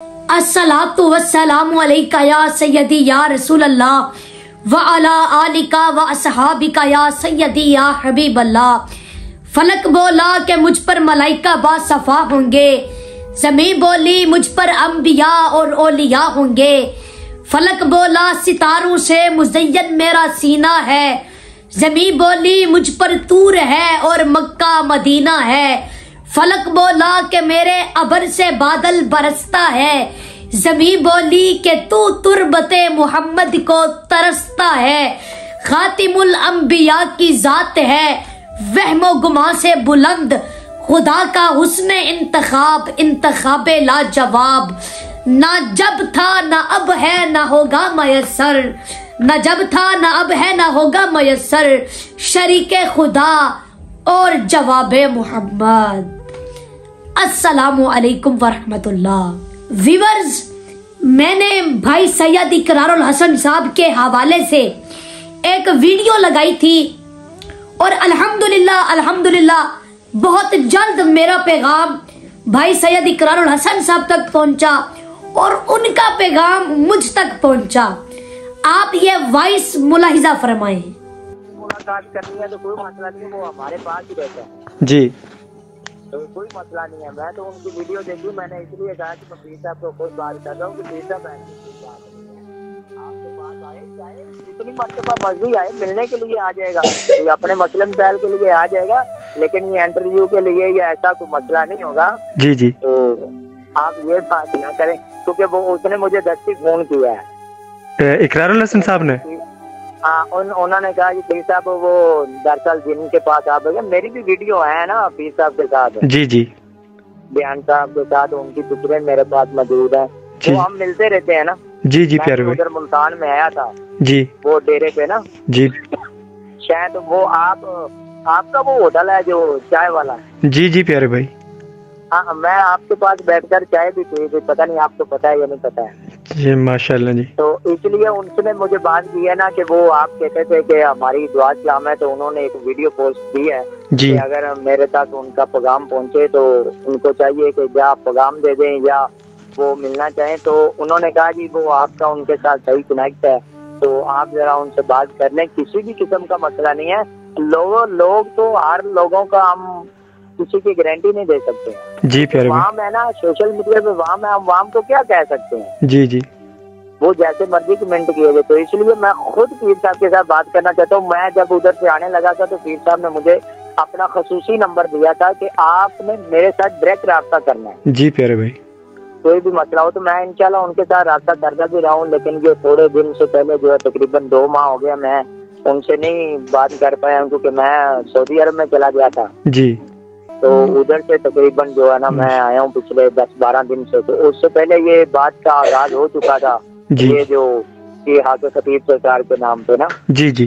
अस्सलातु वस्सलामु अलैका या सय्यदी या रसूल अल्लाह व अला आलिका व असहाबिका या सय्यदी या हबीब अल्लाह। फलक बोला कि मुझ पर मलाइका बासफा होंगे, ज़मीन बोली मुझ पर अंबिया और औलिया होंगे। फलक बोला सितारों से मुज़य्यन मेरा सीना है, ज़मीन बोली मुझ पर तूर है और मक्का मदीना है। फलक बोला कि मेरे अबर से बादल बरसता है, ज़मीन बोली कि तू तुरबते मोहम्मद को तरसता है। खातिमुल अंबिया की जात है, वहमो गुमा से बुलंद, खुदा का हुस्न इंतखाब इंतखाबे लाजवाब। ना जब था ना अब है ना होगा मयसर, न जब था ना अब है ना होगा मयसर, शरीके खुदा और जवाबे मोहम्मद। अस्सलामु अलैकुम वरहमतुल्लाह। व्यूअर्स, मैंने भाई सैयद इकरारुल हसन साहब के हवाले से एक वीडियो लगाई थी और अल्हम्दुलिल्लाह बहुत जल्द मेरा पैगाम भाई सैयद इकरारुल हसन साहब तक पहुंचा और उनका पैगाम मुझ तक पहुंचा। आप ये वॉइस मुलाहिजा फरमाएं। मुलाकात करनी है तो कोई मसला नहीं, वो हमारे पास ही रहता है जी, तो कोई मसला नहीं है। मैं तो उनकी वीडियो देखी, मैंने इसलिए कहा कि मैं पीर साहब को खुद बात कर रहा हूँ कि पीर साहब आपके पास आए, चाहे जितनी मरतबा मर्जी आए, मिलने के लिए आ जाएगा, ये अपने मसले मसाइल के लिए आ जाएगा, लेकिन ये इंटरव्यू के लिए या ऐसा कोई मसला नहीं होगा। जी जी, तो आप ये बात ना करें, क्योंकि वो उसने मुझे 10 फोन किया है, इकरारुल हसन साहब ने। हाँ, उन्होंने कहा कि पीर साहब वो दरअसल जिनके पास आप गए, मेरी भी वीडियो है ना पीर साहब के साथ, जी जी, बयान साहब के साथ, उनकी पिक्चरें मेरे पास मौजूद है, तो हम मिलते रहते हैं ना। जी जी प्यारे भाई, उधर मुल्तान में आया था जी, वो डेरे पे ना जी, शायद वो आपका वो होटल है जो चाय वाला है। जी जी प्यारे भाई, हाँ, मैं आपके पास बैठकर चाय भी पी थी, पता नहीं आपको पता है या नहीं पता है जी, माशाल्लाह जी। तो इसलिए उनसे मुझे बात की है ना कि वो आप कहते थे कि हमारी दुआ इस्लाम है, तो उन्होंने एक वीडियो पोस्ट की है जी, कि अगर मेरे तक उनका पैगाम पहुंचे तो उनको चाहिए कि या पैगाम दे दें या वो मिलना चाहें। तो उन्होंने कहा जी वो आपका उनके साथ सही कनेक्ट है, तो आप जरा उनसे बात कर लें, किसी भी किस्म का मसला नहीं है। लोग तो हर लोगों का हम किसी की गारंटी नहीं दे सकते जी प्यारे भाई, वाम है ना सोशल मीडिया पे, वाम है, हम वाम को क्या कह सकते हैं, जी जी, वो जैसे मर्जी कमेंट किए गए। तो इसलिए मैं खुद पीर साहब के साथ बात करना चाहता हूँ। मैं जब उधर से आने लगा था तो पीर साहब ने मुझे अपना खसूसी नंबर दिया था कि आपने मेरे साथ डायरेक्ट रास्ता करना है, जी प्यारे भाई, कोई भी मसला हो। तो मैं इंशाल्लाह उनके साथ रास्ता करता भी रहा हूँ, लेकिन ये थोड़े दिन से पहले जो है तकरीबन 2 माह हो गया मैं उनसे नहीं बात कर पाया, क्योंकि मैं सऊदी अरब में चला गया था जी। तो उधर से तकरीबन जो है ना मैं आया हूँ पिछले 10-12 दिन से। तो उससे पहले ये बात का आगाज हो चुका था, ये जो ये हाफिज खतीब सरकार के नाम पे ना, जी जी,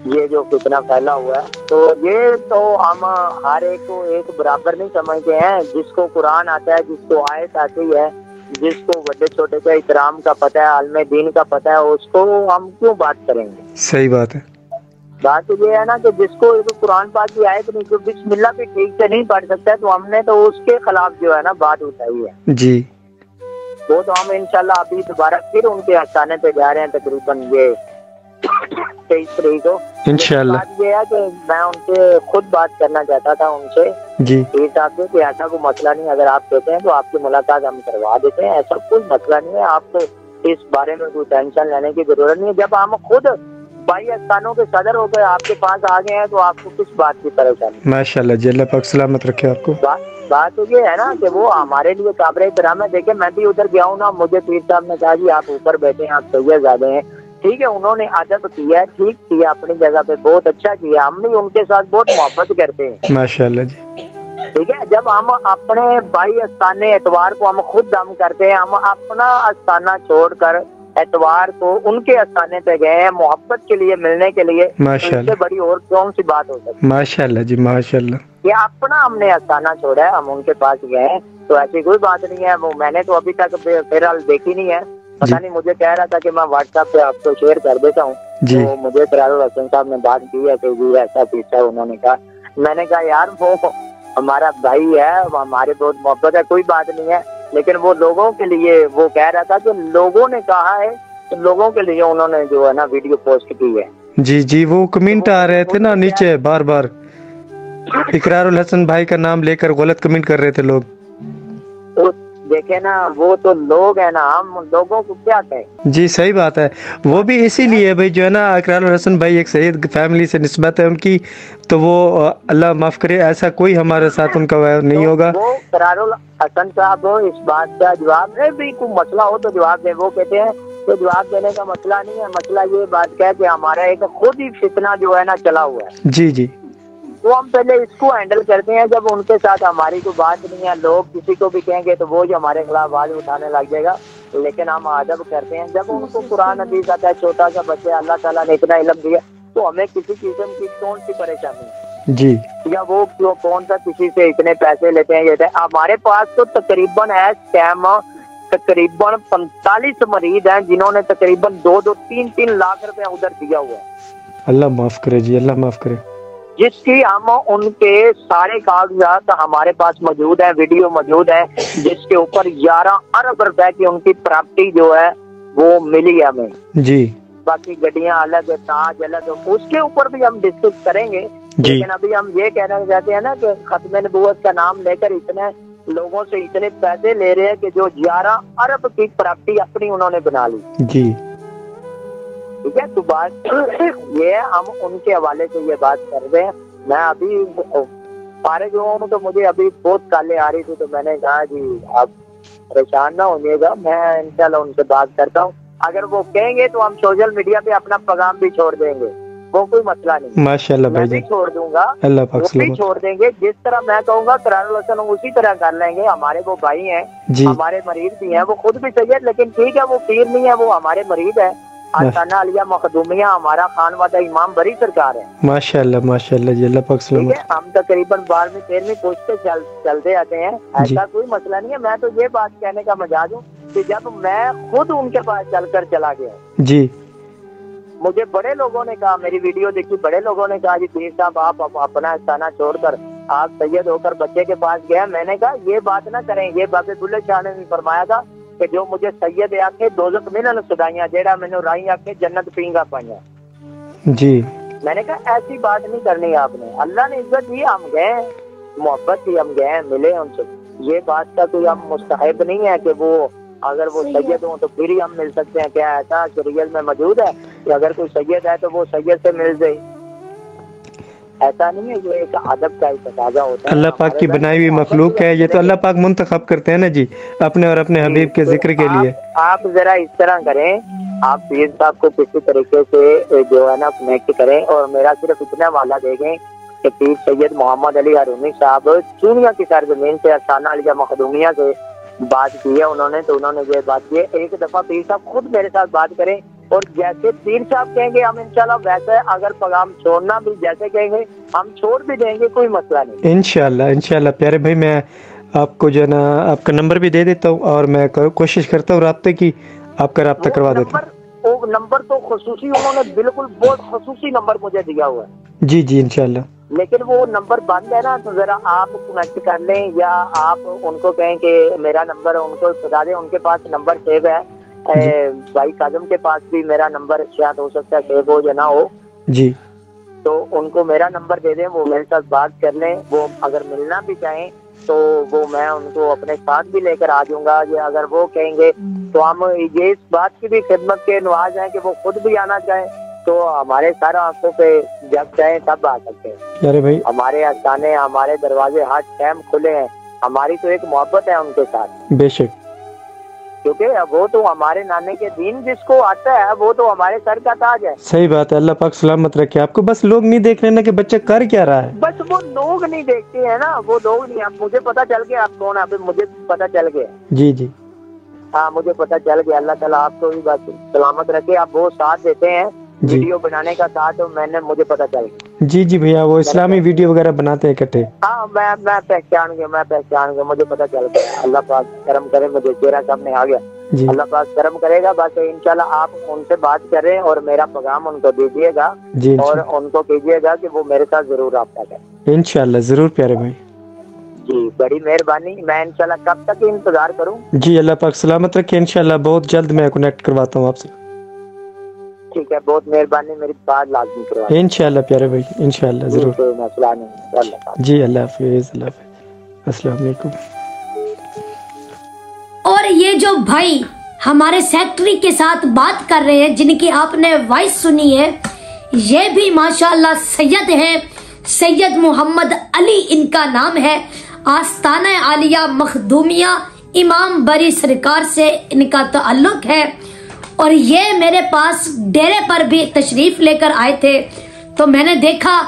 ये जो कितना फैला हुआ है, तो ये तो हम हर एक को एक बराबर नहीं समझते हैं। जिसको कुरान आता है, जिसको आयत आती है, जिसको बड़े छोटे का इकराम का पता है, आलम दीन का पता है, उसको हम क्यों बात करेंगे। सही बात है। बात ये है ना कि जिसको कुरान पाक की आयत नहीं, जो बिस्मिल्लाह भी ठीक से नहीं पढ़ सकता है, तो हमने तो उसके खिलाफ जो है ना बात उठाई है जी। वो तो हम इंशाल्लाह अभी दोबारा फिर उनके आस्थाने पे जा रहे हैं, तकरीबन ये 23 तारीख को इंशाल्लाह। बात ये है कि मैं उनसे खुद बात करना चाहता था उनसे जी, पीर साहब से, कि ऐसा कोई मसला नहीं, अगर आप कहते हैं तो आपकी मुलाकात हम करवा देते हैं, ऐसा कोई मसला नहीं है, आपको इस बारे में कोई टेंशन लेने की जरूरत नहीं है। जब हम खुद भाई स्थानों के सदर हो गए आपके पास आ गए हैं, तो आपको किस बात की परेशानी। माशाल्लाह जी, अल्लाह पाक सलामत रखे आपको। बात तो ये है ना कि वो हमारे लिए काबिल एहतराम है। देखे मैं भी उधर गया हूँ ना, मुझे पीर साहब ने कहा जी आप ऊपर बैठे हैं, आप सैयदजादे हैं, ठीक है, उन्होंने अदब किया है, ठीक किया अपनी जगह पे, बहुत अच्छा किया, हम भी उनके साथ बहुत मोहब्बत करते हैं माशाल्लाह जी। ठीक है, जब हम अपने भाई अस्ताने एतवार को हम खुद दम करते हैं, हम अपना अस्ताना छोड़कर एतवार को उनके अस्ताने पे गए हैं मोहब्बत के लिए, मिलने के लिए, इससे बड़ी और कौन सी बात हो सकती है। माशाल्लाह जी, माशाल्लाह, ये अपना हमने अस्ताना छोड़ा है, हम उनके पास गए हैं, तो ऐसी कोई बात नहीं है। वो मैंने तो अभी तक फिलहाल देखी नहीं है, पता नहीं, मुझे कह रहा था कि मैं व्हाट्सएप पे आपको शेयर कर देता हूँ, तो मुझे इकरारुल हसन साहब ने बात की है कि जी ऐसा पीछा, उन्होंने कहा, मैंने कहा यार वो हमारा भाई है, हमारे बहुत मोहब्बत है, कोई बात नहीं है, लेकिन वो लोगों के लिए वो कह रहा था कि लोगों ने कहा है तो लोगों के लिए उन्होंने जो है ना वीडियो पोस्ट की है। जी जी, वो कमेंट आ रहे थे ना नीचे बार बार, इकरारुल हसन भाई का नाम लेकर गलत कमेंट कर रहे थे लोग। तो देखे ना, वो तो लोग है ना, हम लोगों को क्या कहें। जी सही बात है, वो भी इसीलिए भाई जो है ना, इकरारुल हसन भाई एक सैयद फैमिली से निस्बत है उनकी, तो वो अल्लाह माफ करे, ऐसा कोई हमारे साथ उनका नहीं होगा। वो इकरारुल हसन साहब इस बात का जवाब है, भी कोई मसला हो तो जवाब दे। वो कहते हैं तो जवाब देने का मसला नहीं है, मसला ये बात का है कि हमारा एक खुद ही फितना जो है ना चला हुआ है। जी जी, तो हम पहले इसको हैंडल करते हैं, जब उनके साथ हमारी कोई बात नहीं है, लोग किसी को भी कहेंगे तो वो जो हमारे खिलाफ आवाज उठाने लग जाएगा। लेकिन हम अदब करते हैं, जब उनको कुरान हदीस आता है, छोटा सा बच्चा, अल्लाह ताला ने इतना इल्म दिया, तो हमें किसी किस्म की कौन सी परेशानी है जी, या वो क्यों कौन सा किसी से इतने पैसे लेते हैं। ये हमारे पास तो तकरीबन है स्कैम, तकरीबन 45 मरीज हैं जिन्होंने तकरीबन 2-3 लाख रुपया उधर दिया हुआ है। अल्लाह माफ करे जी, अल्लाह माफ करे। जिसकी हम उनके सारे कागजात हमारे पास मौजूद है, वीडियो मौजूद है, जिसके ऊपर 11 अरब रुपए की उनकी प्रॉपर्टी जो है वो मिली है हमें जी। बाकी गड्डियां अलग, ताज अलग, उसके ऊपर भी हम डिस्कस करेंगे। लेकिन अभी हम ये कहना चाहते हैं ना कि खत्म नबूवत का नाम लेकर इतने लोगों से इतने पैसे ले रहे हैं कि जो 11 अरब की प्रॉपर्टी अपनी उन्होंने बना ली जी। ठीक है, तो बात ये हम उनके हवाले से ये बात कर रहे हैं। मैं अभी फारिग हुआ हूँ तो मुझे अभी बहुत काले आ रही थी, तो मैंने कहा जी आप परेशान ना होइएगा, मैं इंशाल्लाह उनसे बात करता हूँ। अगर वो कहेंगे तो हम सोशल मीडिया पे अपना पैगाम भी छोड़ देंगे, वो कोई मसला नहीं। माशाल्लाह भाई, मैं भी छोड़ दूंगा, अल्लाह वो भी छोड़ देंगे। जिस तरह मैं कहूँगा इकरारुल हसन उसी तरह कर लेंगे। हमारे वो भाई हैं, हमारे मरीज भी हैं, वो खुद भी सैयद, लेकिन ठीक है वो पीर नहीं है, वो हमारे मरीज है। आस्ताना अलिया मखदूमिया हमारा खानवादा इमाम बरी सरकार है। माशाल्लाह माशाल्लाह जी, अल्लाह पाक सलामत। ठीक है, हम तकरीबन 12वीं-13वीं पूछते चलते आते हैं, ऐसा कोई मसला नहीं है। मैं तो ये बात कहने का मजाज हूँ कि जब मैं खुद उनके पास चलकर चला गया जी, मुझे बड़े लोगों ने कहा, मेरी वीडियो देखी, बड़े लोगों ने कहा जी पीर साहब आप अपना आस्ताना छोड़कर आप सैयद होकर बच्चे के पास गया। मैंने कहा ये बात ना करें, ये बाबे बुल्ले शाह ने भी फरमाया था कि जो मुझे सैयद आखे दोज़ख मिलन सुदाइयां, जेड़ा मैंने राई आखे जन्नत पींगा पाइया जी। मैंने कहा ऐसी बात नहीं करनी आपने, अल्लाह ने इज्जत दी, हम गए, मोहब्बत थी, हम गए, मिले उनसे। ये बात का कोई हम मुस्तहिब नहीं है कि वो अगर वो सैयद हो तो फिर ही हम मिल सकते हैं। क्या ऐसा शरीयत में मौजूद है कि अगर कोई सैयद है तो वो सैयद से मिल जाए? ऐसा नहीं है, ये एक अदब का तकाजा होता है। अल्लाह पाक की बनाई हुई मखलूक है, ये तो अल्लाह पाक मुंतखब करते हैं ना जी अपने और अपने हबीब के जिक्र के लिए। आप जरा इस तरह करें, आप पीर साहब को किसी तरीके से जो है ना कनेक्ट करें, और मेरा सिर्फ इतना वाला देखें कि पीर सैयद मोहम्मद अली हारूनी साहब चूनिया की सरजमीन से आस्ताना अलिया मखदूमिया से बात की है उन्होंने, तो उन्होंने ये बात की है। एक दफा पीर साहब खुद मेरे साथ बात करें, और जैसे पीर साहब कहेंगे हम इंशाल्लाह वैसे, अगर पैगाम छोड़ना भी जैसे कहेंगे हम छोड़ भी देंगे, कोई मसला नहीं। इंशाल्लाह इंशाल्लाह प्यारे भाई, मैं आपको जो है ना आपका नंबर भी दे देता हूँ, और मैं कोशिश करता हूँ राब्ते की, आपका राब्ता करवा देता हूँ। वो नंबर तो खसूसी उन्होंने बिल्कुल बहुत खसूसी नंबर मुझे दिया हुआ है। जी जी इंशाल्लाह, लेकिन वो नंबर बंद है ना, तो जरा आप कनेक्ट कर लें, या आप उनको कहें कि मेरा नंबर उनको बता दें, उनके पास नंबर सेव है। भाई काजम के पास भी मेरा नंबर शायद हो सकता है सेव हो या ना हो जी, तो उनको मेरा नंबर दे दें, वो मेरे साथ बात कर लें। वो अगर मिलना भी चाहें तो वो मैं उनको अपने साथ भी लेकर आ जाऊंगा, या अगर वो कहेंगे तो हम ये इस बात की भी खिदमत के नवाज हैं कि वो खुद भी आना चाहें तो हमारे सारा आंखों पे जब चाहे तब आ सकते हैं। अरे भाई हमारे आस्थाने, हमारे दरवाजे हर टाइम खुले हैं। हमारी तो एक मोहब्बत है उनके साथ, बेशक, क्योंकि वो तो हमारे नाने के दिन जिसको आता है वो तो हमारे सर का ताज है। सही बात है, अल्लाह पाक सलामत रखे आपको। बस लोग नहीं देख रहे ना कि बच्चा कर क्या रहा है, बस वो लोग नहीं देखते हैं ना, वो लोग नहीं। अब मुझे पता चल गया आप कौन, अभी मुझे पता चल गया। जी जी हाँ मुझे पता चल गया। अल्लाह ताला आपको भी बस सलामत रखे। आप वो साथ देते हैं वीडियो बनाने का साथ, मुझे पता चल गया। जी जी भैया, वो इस्लामी वीडियो वगैरह बनाते हैं इकट्ठे। हाँ मैं पहचान गया, मुझे पता चल गया। अल्लाह पाक करम करे, मुझे चेहरा सामने आ गया। अल्लाह पाक करम करेगा। बस इंशाल्लाह आप उनसे बात करें और मेरा पैगाम उनको दीजिएगा, और उनको कीजिएगा कि वो मेरे साथ जरूर रब्ता करें। इंशाल्लाह जरूर प्यारे भाई। जी बड़ी मेहरबानी। मैं इंशाल्लाह कब तक इंतजार करूं? जी अल्लाह पाक सलामत रखे, इंशाल्लाह बहुत जल्द मैं कनेक्ट करवाता हूँ आपसे। ठीक है, बहुत मेहरबानी, मेरी बात लाजमी करवा। इंशाल्लाह प्यारे भाई, इंशाल्लाह जरूर। जी अल्लाह हाफिज़, अस्सलाम वालेकुम। और ये जो भाई हमारे सेक्रेटरी के साथ बात कर रहे हैं, जिनकी आपने वॉइस सुनी है, ये भी माशाल्लाह सैयद हैं, सैयद मोहम्मद अली इनका नाम है। आस्ताना आलिया मखदूमिया इमाम बरी सरकार से इनका ताल्लुक है। और ये मेरे पास डेरे पर भी तशरीफ लेकर आए थे, तो मैंने देखा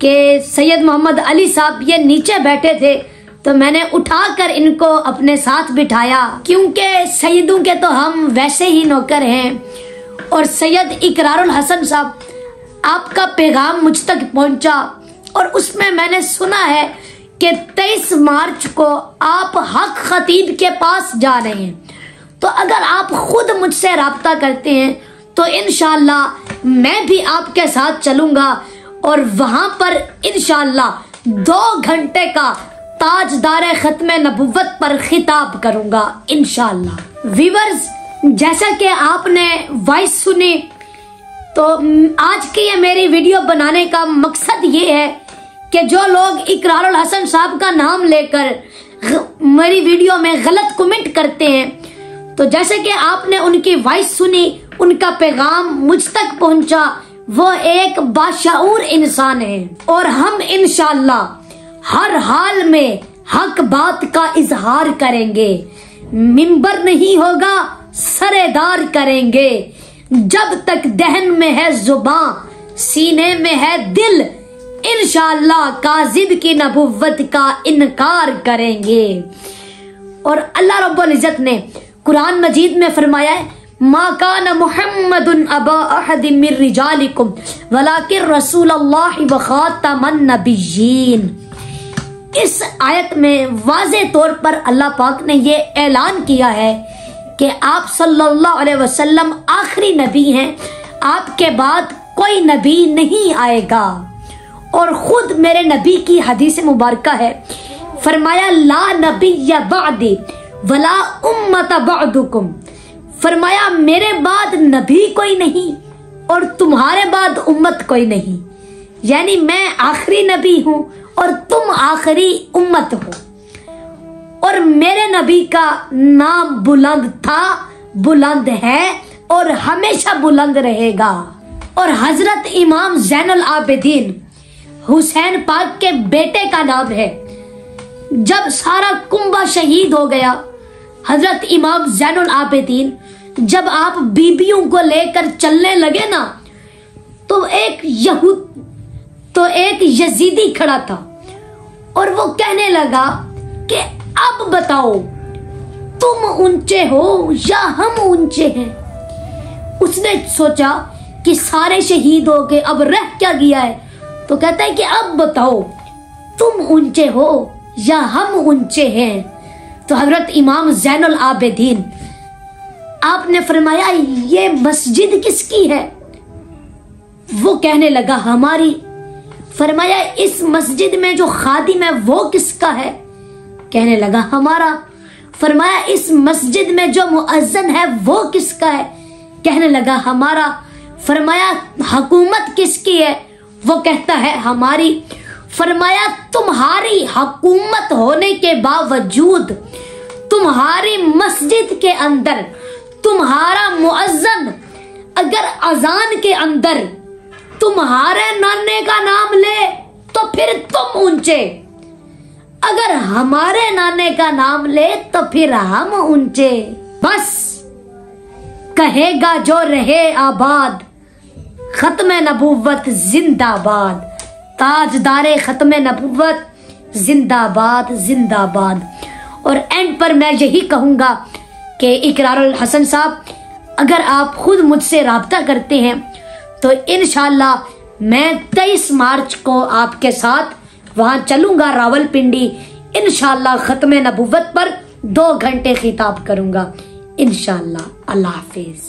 कि सैयद मोहम्मद अली साहब ये नीचे बैठे थे, तो मैंने उठाकर इनको अपने साथ बिठाया, क्योंकि सैयदों के तो हम वैसे ही नौकर हैं। और सैयद इकरारुल हसन साहब, आपका पैगाम मुझ तक पहुंचा और उसमें मैंने सुना है कि 23 मार्च को आप हक खतीब के पास जा रहे हैं। तो अगर आप खुद मुझसे राब्ता करते हैं तो इंशाल्लाह मैं भी आपके साथ चलूंगा और वहां पर इंशाल्लाह 2 घंटे का ताजदार खत्म नबुव्वत पर खिताब करूंगा इंशाल्लाह। व्यूअर्स, जैसा कि आपने वॉइस सुनी, तो आज की ये मेरी वीडियो बनाने का मकसद ये है कि जो लोग इकरारुल हसन साहब का नाम लेकर मेरी वीडियो में गलत कमेंट करते हैं, तो जैसे कि आपने उनकी वॉइस सुनी, उनका पैगाम मुझ तक पहुंचा, वो एक बाशऊर इंसान है। और हम इंशाल्लाह हर हाल में हक बात का इजहार करेंगे। मिंबर नहीं होगा, सरेदार करेंगे। जब तक दहन में है जुबान, सीने में है दिल, इंशाल्लाह काजिब की नबुव्वत का इनकार करेंगे। और अल्लाह रब्बुल इज्जत ने कुरान मजीद में फरमाया है, मा कान मुहम्मदुन अबा अहदिम मिर रिजालिकुम वलाकिन रसूलुल्लाह व खातमन नबिय्यीन। इस आयत में वाज़े तौर पर अल्लाह पाक ने ये ऐलान किया है कि आप सल्लल्लाहु अलैहि वसल्लम आखिरी नबी हैं, आपके बाद कोई नबी नहीं आएगा। और खुद मेरे नबी की हदीस मुबारका है, फरमाया ला नबिय्य बअदी वला उम्मत बअदुकुम। फरमाया मेरे बाद नबी कोई नहीं और तुम्हारे बाद उम्मत कोई नहीं, यानी मैं आखिरी नबी हूं और तुम आखिरी उम्मत हो। और मेरे नबी का नाम बुलंद था, बुलंद है और हमेशा बुलंद रहेगा। और हजरत इमाम ज़ैनुल आबिदीन हुसैन पाक के बेटे का नाम है। जब सारा कुंबा शहीद हो गया, हजरत इमाम ज़ैनुल आबिदीन जब आप बीबियों को लेकर चलने लगे ना, तो एक यजीदी खड़ा था और वो कहने लगा कि अब बताओ तुम ऊंचे हो या हम ऊंचे हैं। उसने सोचा कि सारे शहीद हो गए, अब रह क्या गया है, तो कहता है कि अब बताओ तुम ऊंचे हो या हम ऊंचे हैं। तो हजरत इमाम ज़ैनुल आबिदीन, आपने फरमाया ये मस्जिद किसकी है? वो कहने लगा हमारी। फरमाया इस मस्जिद में जो खादिम है वो किसका है? कहने लगा हमारा। फरमाया इस मस्जिद में जो मुअज्जन है वो किसका है? कहने लगा हमारा। फरमाया हुकूमत किसकी है? वो कहता है हमारी। फरमाया तुम्हारी हुकूमत होने के बावजूद तुम्हारी मस्जिद के अंदर तुम्हारा मुअज्जन अगर अजान के अंदर तुम्हारे नाने का नाम ले तो फिर तुम ऊंचे, अगर हमारे नाने का नाम ले तो फिर हम ऊंचे। बस कहेगा जो रहे आबाद, खत्म नबुव्वत जिंदाबाद। ताजदारे खत्म नबुव्वत जिंदाबाद जिंदाबाद। और एंड पर मैं यही कहूंगा कि इकरारुल हसन साहब, अगर आप खुद मुझसे राब्ता करते हैं तो इंशाल्लाह मैं 23 मार्च को आपके साथ वहां चलूंगा रावलपिंडी। इंशाल्लाह खत्म नबुव्वत पर 2 घंटे खिताब करूंगा इंशाल्लाह। अल्लाह हाफिज।